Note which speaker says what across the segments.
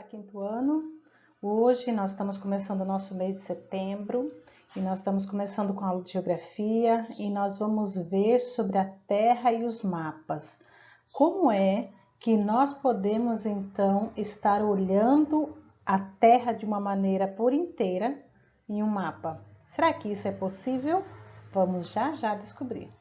Speaker 1: quinto ano. Hoje nós estamos começando o nosso mês de setembro e nós estamos começando com a aula de geografia e nós vamos ver sobre a Terra e os mapas. Como é que nós podemos então estar olhando a Terra de uma maneira por inteira em um mapa? Será que isso é possível? Vamos já descobrir.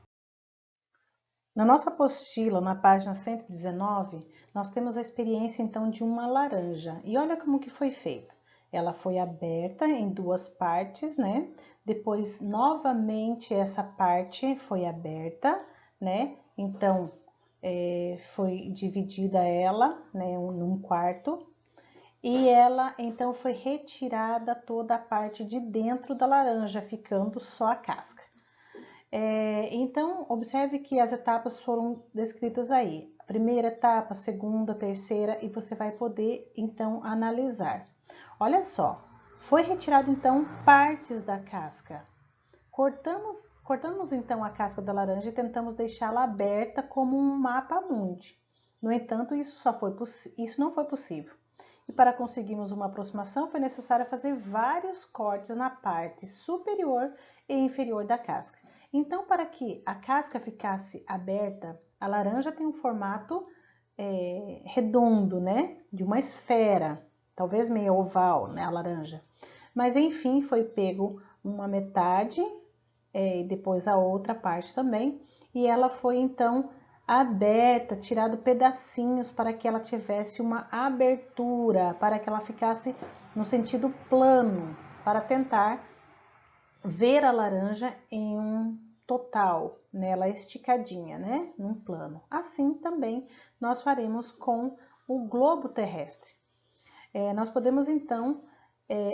Speaker 1: Na nossa apostila, na página 119, nós temos a experiência então de uma laranja. E olha como que foi feita. Ela foi aberta em duas partes, né? Depois, novamente, essa parte foi aberta, né? Então, foi dividida ela, né, num quarto. E ela, então, foi retirada toda a parte de dentro da laranja, ficando só a casca. Então, observe que as etapas foram descritas aí. A primeira etapa, a segunda, a terceira, e você vai poder, então, analisar. Olha só, foi retirado, então, partes da casca. Cortamos, então, a casca da laranja e tentamos deixá-la aberta como um mapa mundi. No entanto, isso não foi possível. E para conseguirmos uma aproximação, foi necessário fazer vários cortes na parte superior e inferior da casca. Então, para que a casca ficasse aberta, a laranja tem um formato redondo, né? De uma esfera, talvez meio oval, né? A laranja. Mas, enfim, foi pego uma metade e depois a outra parte também. E ela foi, então, aberta, tirado pedacinhos para que ela tivesse uma abertura, para que ela ficasse no sentido plano, para tentar ver a laranja em um total, nela esticadinha, né, num plano. Assim também nós faremos com o globo terrestre. Nós podemos então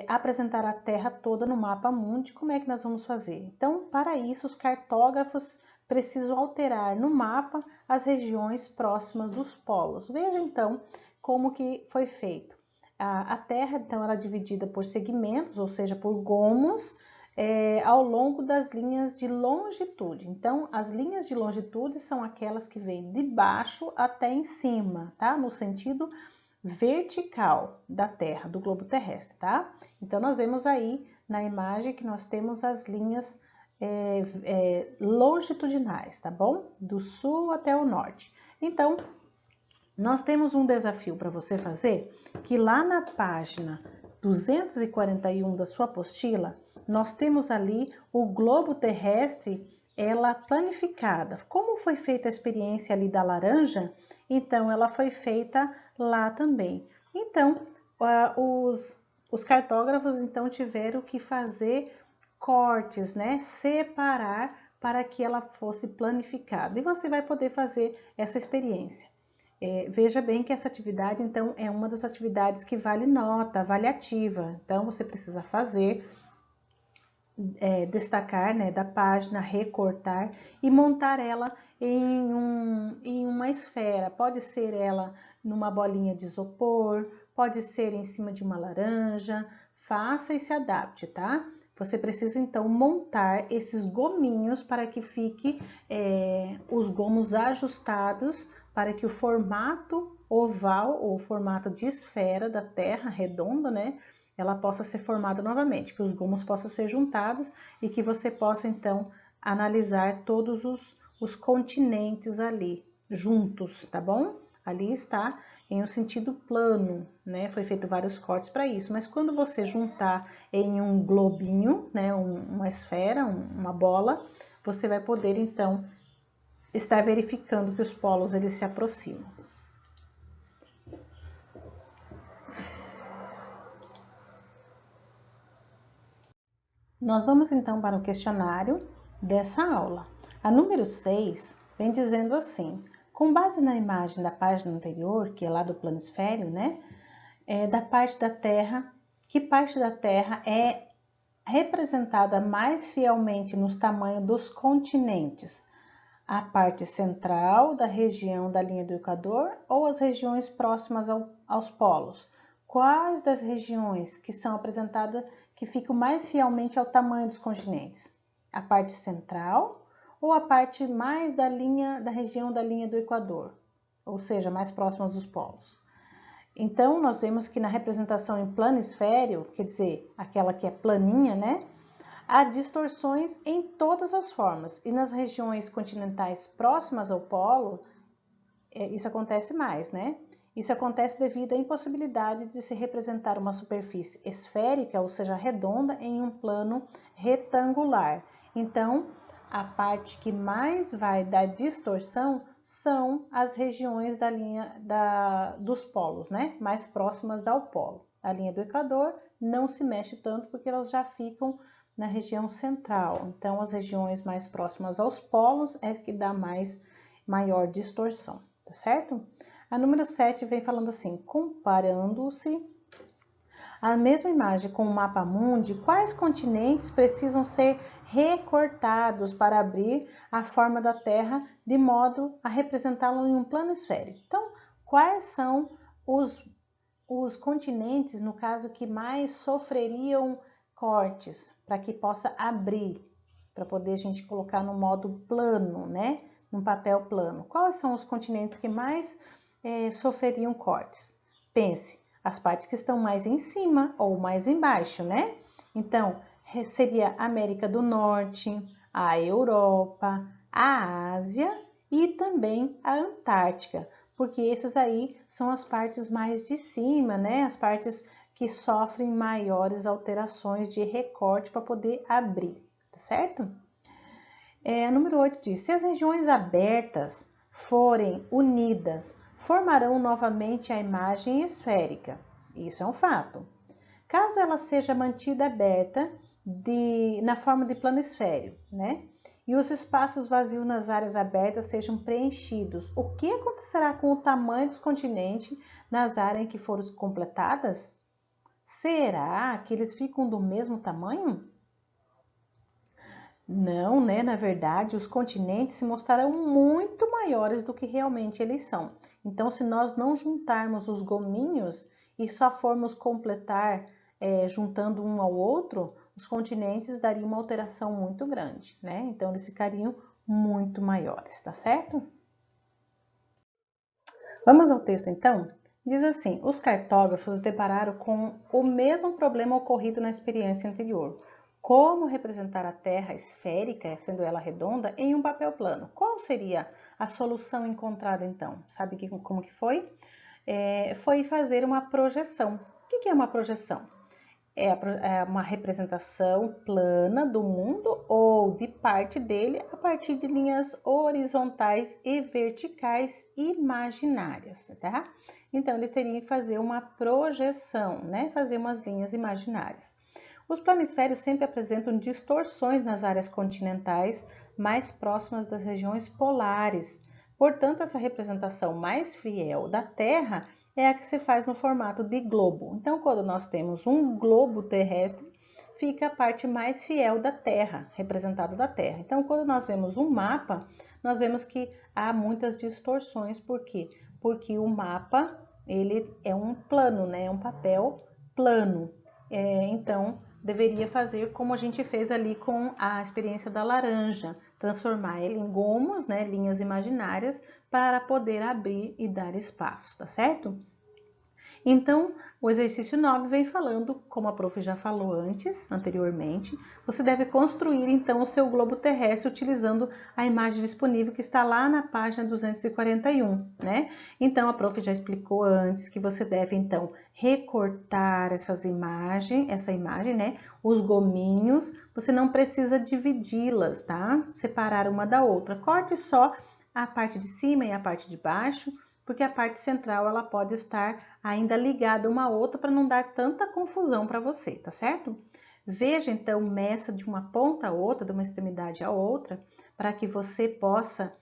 Speaker 1: apresentar a Terra toda no mapa mundi. Como é que nós vamos fazer? Então, para isso, os cartógrafos precisam alterar no mapa as regiões próximas dos polos. Veja então como que foi feito. A Terra, então, ela é dividida por segmentos, ou seja, por gomos, ao longo das linhas de longitude. Então, as linhas de longitude são aquelas que vêm de baixo até em cima, tá? No sentido vertical da Terra, do globo terrestre, tá? Então, nós vemos aí na imagem que nós temos as linhas longitudinais, tá bom? Do sul até o norte. Então, nós temos um desafio para você fazer, que lá na página 241 da sua apostila, nós temos ali o globo terrestre, ela planificada. Como foi feita a experiência ali da laranja, então ela foi feita lá também. Então, os cartógrafos então tiveram que fazer cortes, né? Separar para que ela fosse planificada. E você vai poder fazer essa experiência. Veja bem que essa atividade, então, é uma das atividades que vale nota, avaliativa. Então, você precisa fazer, destacar, né, da página, recortar e montar ela em uma esfera. Pode ser ela numa bolinha de isopor, pode ser em cima de uma laranja. Faça e se adapte, tá? Você precisa, então, montar esses gominhos para que fique os gomos ajustados para que o formato oval ou formato de esfera da Terra redonda, né, ela possa ser formada novamente, que os gomos possam ser juntados e que você possa, então, analisar todos os continentes ali juntos, tá bom? Ali está em um sentido plano, né? Foi feito vários cortes para isso, mas quando você juntar em um globinho, né, uma esfera, uma bola, você vai poder, então, estar verificando que os polos eles se aproximam. Nós vamos então para o questionário dessa aula. A número 6 vem dizendo assim: com base na imagem da página anterior, que é lá do planisfério, né? Da parte da Terra, que parte da Terra é representada mais fielmente nos tamanhos dos continentes? A parte central da região da linha do Equador ou as regiões próximas aos polos? Quais das regiões que são apresentadas que ficam mais fielmente ao tamanho dos continentes? A parte central ou a parte mais da região da linha do Equador, ou seja, mais próximas dos polos? Então, nós vemos que na representação em planisfério, quer dizer, aquela que é planinha, né? Há distorções em todas as formas. E nas regiões continentais próximas ao polo, isso acontece mais, né? Isso acontece devido à impossibilidade de se representar uma superfície esférica, ou seja, redonda, em um plano retangular. Então, a parte que mais vai dar distorção são as regiões da linha dos polos, né? Mais próximas ao polo. A linha do Equador não se mexe tanto porque elas já ficam na região central. Então, as regiões mais próximas aos polos é que dá maior distorção, tá certo? A número 7 vem falando assim, comparando-se a mesma imagem com o mapa mundi, quais continentes precisam ser recortados para abrir a forma da Terra de modo a representá-lo em um plano esférico? Então, quais são os continentes, no caso, que mais sofreriam cortes para que possa abrir, para poder a gente colocar no modo plano, né? Num papel plano. Quais são os continentes que mais sofreriam cortes? Pense, as partes que estão mais em cima ou mais embaixo, né? Então, seria a América do Norte, a Europa, a Ásia e também a Antártica, porque esses aí são as partes mais de cima, né? As partes que sofrem maiores alterações de recorte para poder abrir, tá certo? A número 8 diz, se as regiões abertas forem unidas, formarão novamente a imagem esférica. Isso é um fato. Caso ela seja mantida aberta na forma de planisfério, né? E os espaços vazios nas áreas abertas sejam preenchidos, o que acontecerá com o tamanho dos continentes nas áreas em que foram completadas? Será que eles ficam do mesmo tamanho? Não, né? Na verdade, os continentes se mostrarão muito maiores do que realmente eles são. Então, se nós não juntarmos os gominhos e só formos completar juntando um ao outro, os continentes dariam uma alteração muito grande, né? Então, eles ficariam muito maiores, tá certo? Vamos ao texto, então? Diz assim, os cartógrafos depararam com o mesmo problema ocorrido na experiência anterior. Como representar a Terra esférica, sendo ela redonda, em um papel plano? Qual seria a solução encontrada, então? Sabe como que foi? Foi fazer uma projeção. O que é uma projeção? É uma representação plana do mundo ou de parte dele a partir de linhas horizontais e verticais imaginárias, tá? Então, eles teriam que fazer uma projeção, né? Fazer umas linhas imaginárias. Os planisférios sempre apresentam distorções nas áreas continentais mais próximas das regiões polares. Portanto, essa representação mais fiel da Terra é a que se faz no formato de globo. Então, quando nós temos um globo terrestre, fica a parte mais fiel da Terra, representada da Terra. Então, quando nós vemos um mapa, nós vemos que há muitas distorções. Por quê? Porque o mapa, ele é um plano, né? É um papel plano. Então, deveria fazer como a gente fez ali com a experiência da laranja, transformar ele em gomos, né, linhas imaginárias, para poder abrir e dar espaço, tá certo? Então, o exercício 9 vem falando, como a prof já falou anteriormente, você deve construir então o seu globo terrestre utilizando a imagem disponível que está lá na página 241, né? Então, a prof já explicou antes que você deve então recortar essa imagem, né? Os gominhos, você não precisa dividi-las, tá? Separar uma da outra. Corte só a parte de cima e a parte de baixo, porque a parte central ela pode estar ainda ligada uma à outra para não dar tanta confusão para você, tá certo? Veja então, meça de uma ponta a outra, de uma extremidade a outra, para que você possa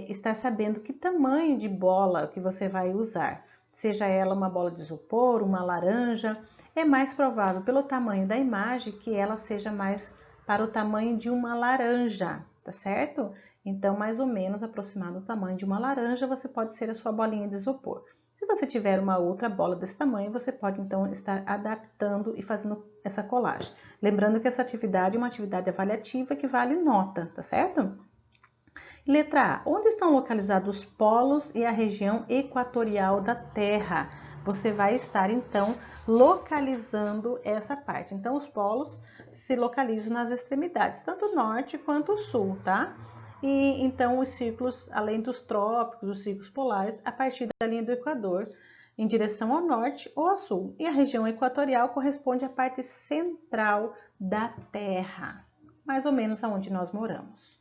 Speaker 1: estar sabendo que tamanho de bola que você vai usar. Seja ela uma bola de isopor, uma laranja, é mais provável pelo tamanho da imagem que ela seja mais para o tamanho de uma laranja, tá certo? Então, mais ou menos aproximado do tamanho de uma laranja, você pode ser a sua bolinha de isopor. Se você tiver uma outra bola desse tamanho, você pode então estar adaptando e fazendo essa colagem. Lembrando que essa atividade é uma atividade avaliativa que vale nota, tá certo? Letra A. Onde estão localizados os polos e a região equatorial da Terra? você vai estar então localizando essa parte. Então os polos se localizam nas extremidades, tanto norte quanto sul, tá? E então os círculos, além dos trópicos, os círculos polares, a partir da linha do Equador, em direção ao norte ou ao sul. E a região equatorial corresponde à parte central da Terra, mais ou menos aonde nós moramos.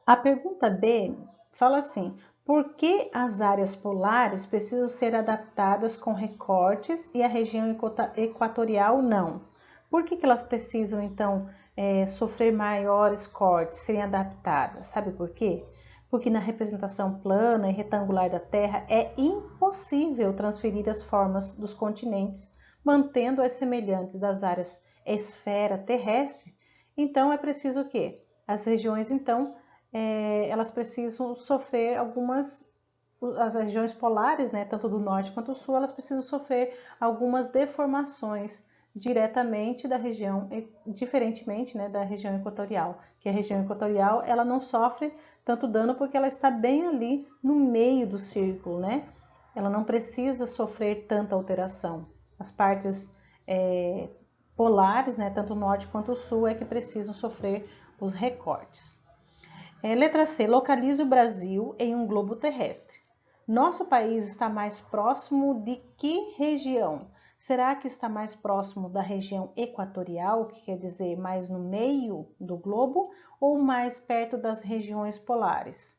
Speaker 1: A pergunta B fala assim: por que as áreas polares precisam ser adaptadas com recortes e a região equatorial não? Por que elas precisam, então, sofrer maiores cortes, serem adaptadas? Sabe por quê? Porque na representação plana e retangular da Terra é impossível transferir as formas dos continentes, mantendo as semelhantes das áreas esfera terrestre. Então, é preciso o quê? As regiões, então, elas precisam sofrer as regiões polares, né, tanto do norte quanto do sul, elas precisam sofrer algumas deformações diretamente da região, diferentemente, né, da região equatorial, que a região equatorial ela não sofre tanto dano porque ela está bem ali no meio do círculo, né? Ela não precisa sofrer tanta alteração. As partes polares, né, tanto o norte quanto o sul, é que precisam sofrer os recortes. Letra C. Localize o Brasil em um globo terrestre. Nosso país está mais próximo de que região? Será que está mais próximo da região equatorial, que quer dizer mais no meio do globo, ou mais perto das regiões polares?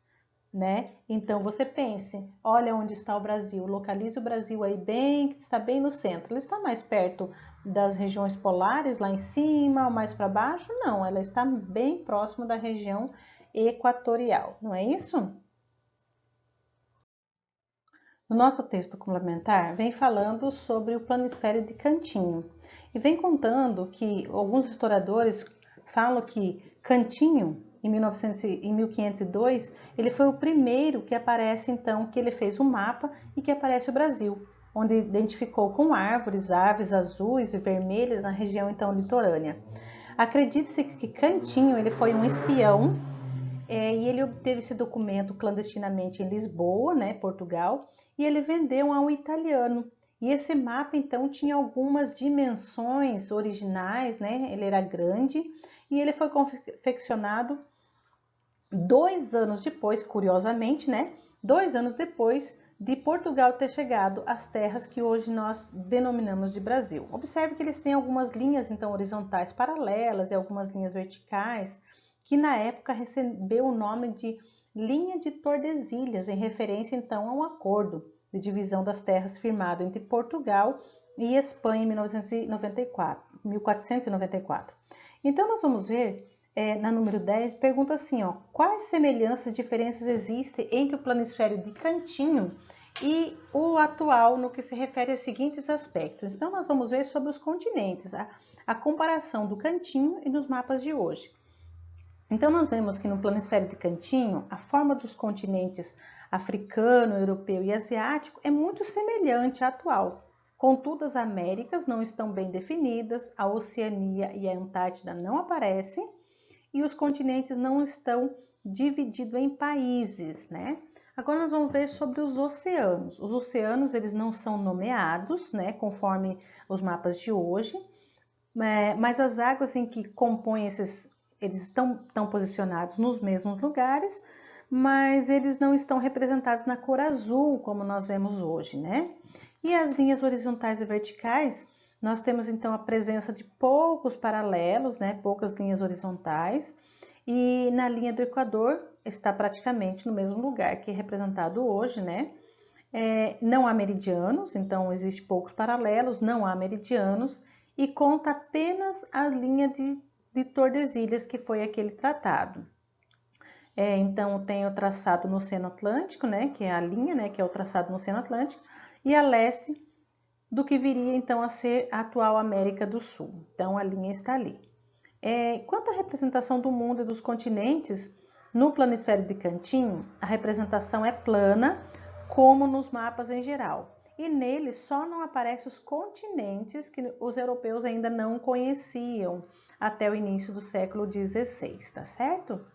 Speaker 1: Né? Então você pense, olha onde está o Brasil, localize o Brasil aí bem, que está bem no centro. Ele está mais perto das regiões polares, lá em cima, ou mais para baixo? Não, ela está bem próximo da região equatorial, não é isso? No nosso texto complementar, vem falando sobre o planisfério de Cantinho e vem contando que alguns historiadores falam que Cantinho, em 1502, ele foi o primeiro que aparece, então, que ele fez um mapa e que aparece o Brasil, onde identificou com árvores, aves azuis e vermelhas na região, então, litorânea. Acredita-se que Cantinho ele foi um espião e ele obteve esse documento clandestinamente em Lisboa, né, Portugal, e ele vendeu a um italiano. E esse mapa, então, tinha algumas dimensões originais, né? Ele era grande e ele foi confeccionado 2 anos depois, curiosamente, né? 2 anos depois de Portugal ter chegado às terras que hoje nós denominamos de Brasil. Observe que eles têm algumas linhas, então, horizontais paralelas e algumas linhas verticais, que na época recebeu o nome de linha de Tordesilhas, em referência então a um acordo de divisão das terras firmado entre Portugal e Espanha em 1494. Então nós vamos ver na número 10, pergunta assim, ó, quais semelhanças e diferenças existem entre o planisfério de Cantinho e o atual no que se refere aos seguintes aspectos. Então nós vamos ver sobre os continentes, a comparação do Cantinho e dos mapas de hoje. Então, nós vemos que no planisfério de Cantinho, a forma dos continentes africano, europeu e asiático é muito semelhante à atual. Contudo, as Américas não estão bem definidas, a Oceania e a Antártida não aparecem e os continentes não estão divididos em países, né? Agora nós vamos ver sobre os oceanos. Os oceanos, eles não são nomeados, né, conforme os mapas de hoje, mas as águas em que compõem eles estão posicionados nos mesmos lugares, mas eles não estão representados na cor azul, como nós vemos hoje, né? E as linhas horizontais e verticais, nós temos então a presença de poucos paralelos, né? Poucas linhas horizontais, e na linha do Equador está praticamente no mesmo lugar que é representado hoje, né? Não há meridianos, então existe poucos paralelos, não há meridianos, e conta apenas a linha de Tordesilhas, que foi aquele tratado. Então, tem o traçado no Oceano Atlântico, né, que é a linha, né, que é o traçado no Oceano Atlântico, e a leste do que viria, então, a ser a atual América do Sul. Então, a linha está ali. Quanto à representação do mundo e dos continentes, no planisfério de Cantinho, a representação é plana, como nos mapas em geral. E nele só não aparecem os continentes que os europeus ainda não conheciam até o início do século XVI, tá certo?